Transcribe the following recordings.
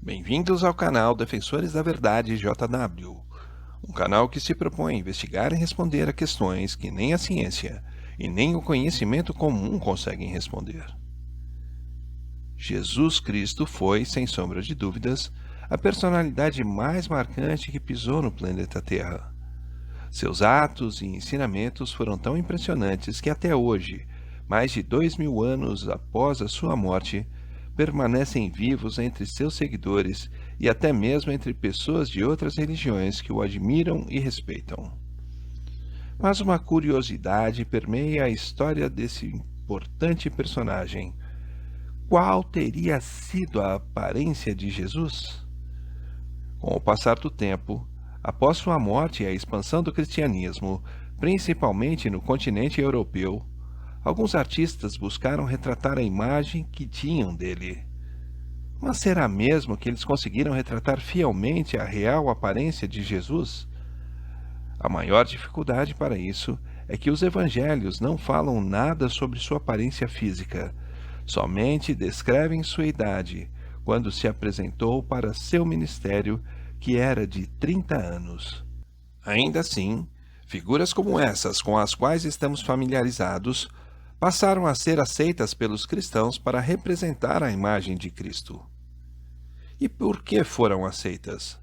Bem-vindos ao canal Defensores da Verdade JW, um canal que se propõe a investigar e responder a questões que nem a ciência e nem o conhecimento comum conseguem responder. Jesus Cristo foi, sem sombra de dúvidas, a personalidade mais marcante que pisou no planeta Terra. Seus atos e ensinamentos foram tão impressionantes que até hoje, mais de 2000 anos após a sua morte, permanecem vivos entre seus seguidores e até mesmo entre pessoas de outras religiões que o admiram e respeitam. Mas uma curiosidade permeia a história desse importante personagem. Qual teria sido a aparência de Jesus? Com o passar do tempo, após sua morte e a expansão do cristianismo, principalmente no continente europeu, alguns artistas buscaram retratar a imagem que tinham dele. Mas será mesmo que eles conseguiram retratar fielmente a real aparência de Jesus? A maior dificuldade para isso é que os evangelhos não falam nada sobre sua aparência física, somente descrevem sua idade, quando se apresentou para seu ministério, que era de 30 anos. Ainda assim, figuras como essas com as quais estamos familiarizados passaram a ser aceitas pelos cristãos para representar a imagem de Cristo. E por que foram aceitas?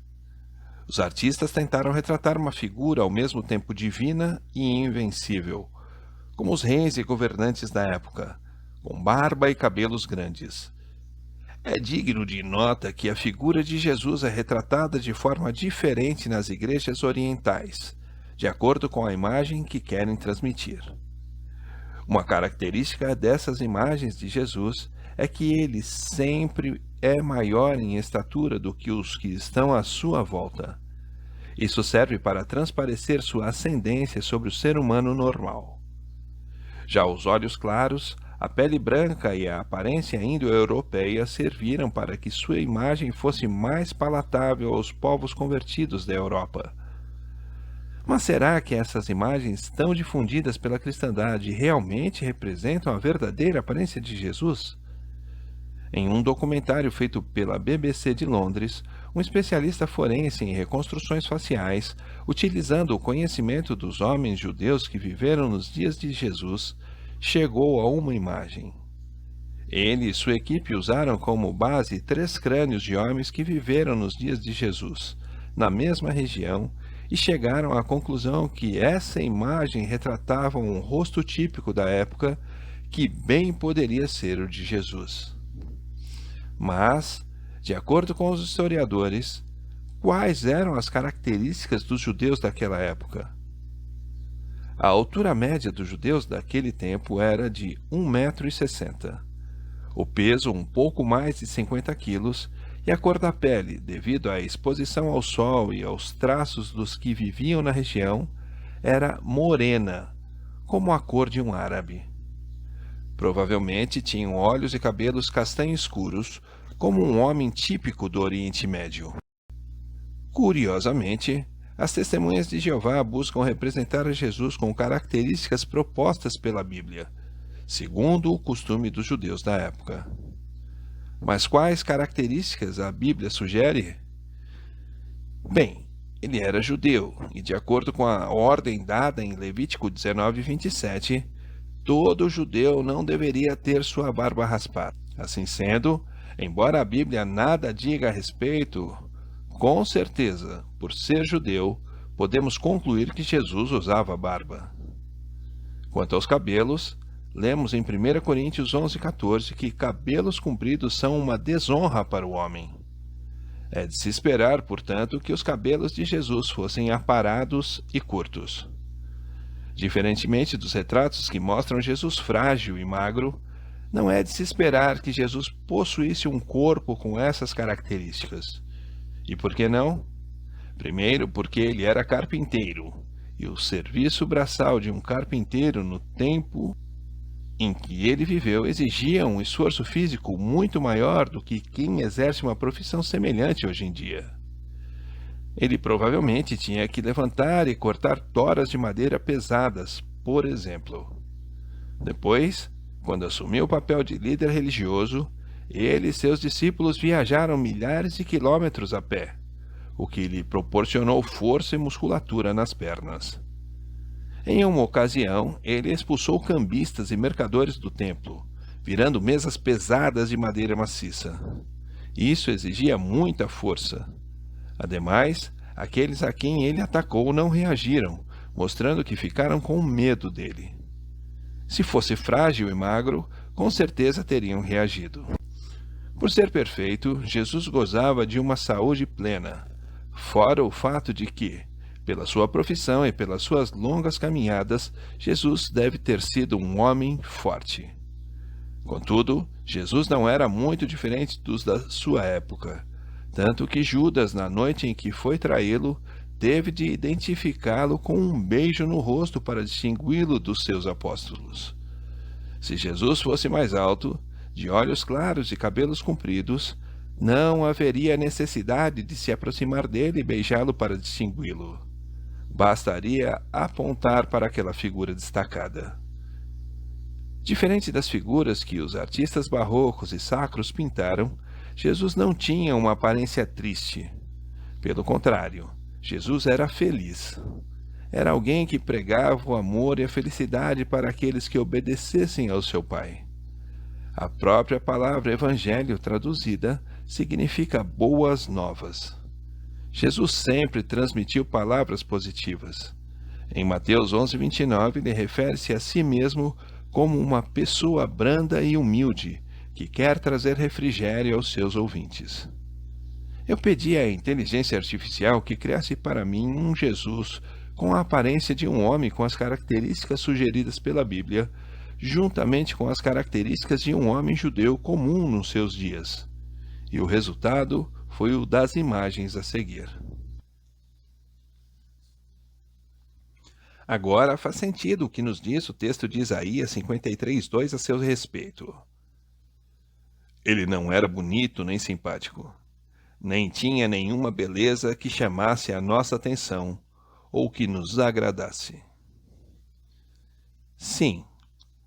Os artistas tentaram retratar uma figura ao mesmo tempo divina e invencível, como os reis e governantes da época, com barba e cabelos grandes. É digno de nota que a figura de Jesus é retratada de forma diferente nas igrejas orientais, de acordo com a imagem que querem transmitir. Uma característica dessas imagens de Jesus é que ele sempre é maior em estatura do que os que estão à sua volta. Isso serve para transparecer sua ascendência sobre o ser humano normal. Já os olhos claros, a pele branca e a aparência indo-europeia serviram para que sua imagem fosse mais palatável aos povos convertidos da Europa. Mas será que essas imagens tão difundidas pela cristandade realmente representam a verdadeira aparência de Jesus? Em um documentário feito pela BBC de Londres, um especialista forense em reconstruções faciais, utilizando o conhecimento dos homens judeus que viveram nos dias de Jesus, chegou a uma imagem. Ele e sua equipe usaram como base 3 crânios de homens que viveram nos dias de Jesus, na mesma região, e chegaram à conclusão que essa imagem retratava um rosto típico da época que bem poderia ser o de Jesus. Mas, de acordo com os historiadores, quais eram as características dos judeus daquela época? A altura média dos judeus daquele tempo era de 1,60 m, o peso um pouco mais de 50 quilos e a cor da pele, devido à exposição ao sol e aos traços dos que viviam na região, era morena, como a cor de um árabe. Provavelmente tinham olhos e cabelos castanho escuros, como um homem típico do Oriente Médio. Curiosamente, as testemunhas de Jeová buscam representar a Jesus com características propostas pela Bíblia, segundo o costume dos judeus da época. Mas quais características a Bíblia sugere? Bem, ele era judeu, e de acordo com a ordem dada em Levítico 19:27, todo judeu não deveria ter sua barba raspada. Assim sendo, embora a Bíblia nada diga a respeito, com certeza, por ser judeu, podemos concluir que Jesus usava barba. Quanto aos cabelos, lemos em 1 Coríntios 11:14 que cabelos compridos são uma desonra para o homem. É de se esperar, portanto, que os cabelos de Jesus fossem aparados e curtos. Diferentemente dos retratos que mostram Jesus frágil e magro, não é de se esperar que Jesus possuísse um corpo com essas características. E por que não? Primeiro, porque ele era carpinteiro, e o serviço braçal de um carpinteiro no tempo em que ele viveu exigia um esforço físico muito maior do que quem exerce uma profissão semelhante hoje em dia. Ele provavelmente tinha que levantar e cortar toras de madeira pesadas, por exemplo. Depois, quando assumiu o papel de líder religioso, Ele e seus discípulos viajaram milhares de quilômetros a pé, o que lhe proporcionou força e musculatura nas pernas. Em uma ocasião, ele expulsou cambistas e mercadores do templo, virando mesas pesadas de madeira maciça. Isso exigia muita força. Ademais, aqueles a quem ele atacou não reagiram, mostrando que ficaram com medo dele. Se fosse frágil e magro, com certeza teriam reagido. Por ser perfeito, Jesus gozava de uma saúde plena, fora o fato de que, pela sua profissão e pelas suas longas caminhadas, Jesus deve ter sido um homem forte. Contudo, Jesus não era muito diferente dos da sua época, tanto que Judas, na noite em que foi traí-lo, teve de identificá-lo com um beijo no rosto para distingui-lo dos seus apóstolos. Se Jesus fosse mais alto, de olhos claros e cabelos compridos, não haveria necessidade de se aproximar dele e beijá-lo para distingui-lo. Bastaria apontar para aquela figura destacada. Diferente das figuras que os artistas barrocos e sacros pintaram, Jesus não tinha uma aparência triste. Pelo contrário, Jesus era feliz. Era alguém que pregava o amor e a felicidade para aqueles que obedecessem ao seu Pai. A própria palavra evangelho traduzida significa boas novas. Jesus sempre transmitiu palavras positivas. Em Mateus 11:29, ele refere-se a si mesmo como uma pessoa branda e humilde, que quer trazer refrigério aos seus ouvintes. Eu pedi à inteligência artificial que criasse para mim um Jesus com a aparência de um homem com as características sugeridas pela Bíblia, juntamente com as características de um homem judeu comum nos seus dias. E o resultado foi o das imagens a seguir. Agora faz sentido o que nos diz o texto de Isaías 53:2 a seu respeito. Ele não era bonito nem simpático, nem tinha nenhuma beleza que chamasse a nossa atenção ou que nos agradasse. Sim,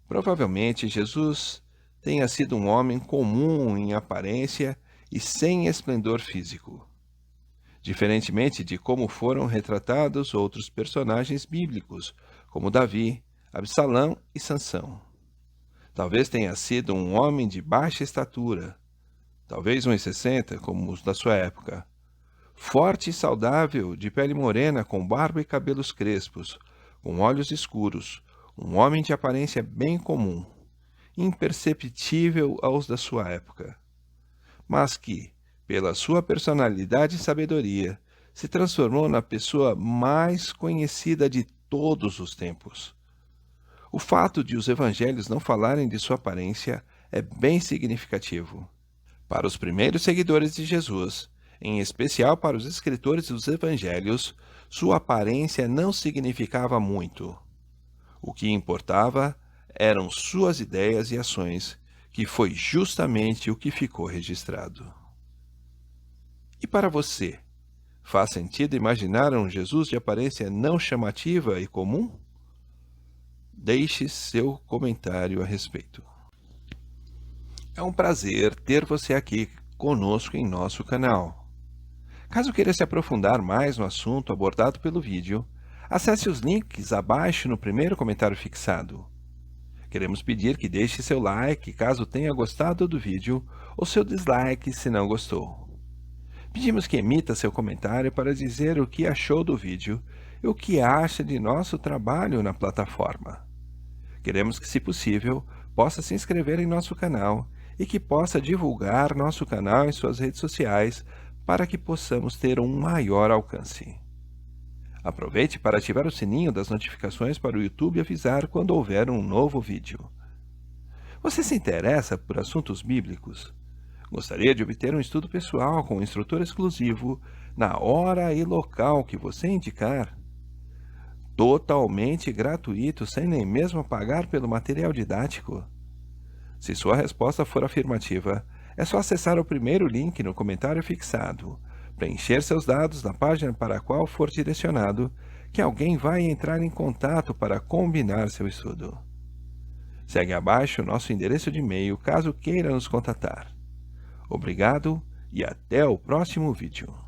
provavelmente Jesus tenha sido um homem comum em aparência e sem esplendor físico, diferentemente de como foram retratados outros personagens bíblicos, como Davi, Absalão e Sansão. Talvez tenha sido um homem de baixa estatura, talvez 1,60 como os da sua época, forte e saudável, de pele morena, com barba e cabelos crespos, com olhos escuros, um homem de aparência bem comum, imperceptível aos da sua época, mas que, pela sua personalidade e sabedoria, se transformou na pessoa mais conhecida de todos os tempos. O fato de os evangelhos não falarem de sua aparência é bem significativo. Para os primeiros seguidores de Jesus, em especial para os escritores dos evangelhos, sua aparência não significava muito. O que importava eram suas ideias e ações, que foi justamente o que ficou registrado. E para você, faz sentido imaginar um Jesus de aparência não chamativa e comum? Deixe seu comentário a respeito. É um prazer ter você aqui conosco em nosso canal. Caso queira se aprofundar mais no assunto abordado pelo vídeo, acesse os links abaixo no primeiro comentário fixado. Queremos pedir que deixe seu like caso tenha gostado do vídeo ou seu dislike se não gostou. Pedimos que emita seu comentário para dizer o que achou do vídeo e o que acha de nosso trabalho na plataforma. Queremos que, se possível, possa se inscrever em nosso canal e que possa divulgar nosso canal em suas redes sociais para que possamos ter um maior alcance. Aproveite para ativar o sininho das notificações para o YouTube avisar quando houver um novo vídeo. Você se interessa por assuntos bíblicos? Gostaria de obter um estudo pessoal com um instrutor exclusivo na hora e local que você indicar? Totalmente gratuito, sem nem mesmo pagar pelo material didático? Se sua resposta for afirmativa, é só acessar o primeiro link no comentário fixado, preencher seus dados na página para a qual for direcionado, que alguém vai entrar em contato para combinar seu estudo. Segue abaixo o nosso endereço de e-mail caso queira nos contatar. Obrigado e até o próximo vídeo.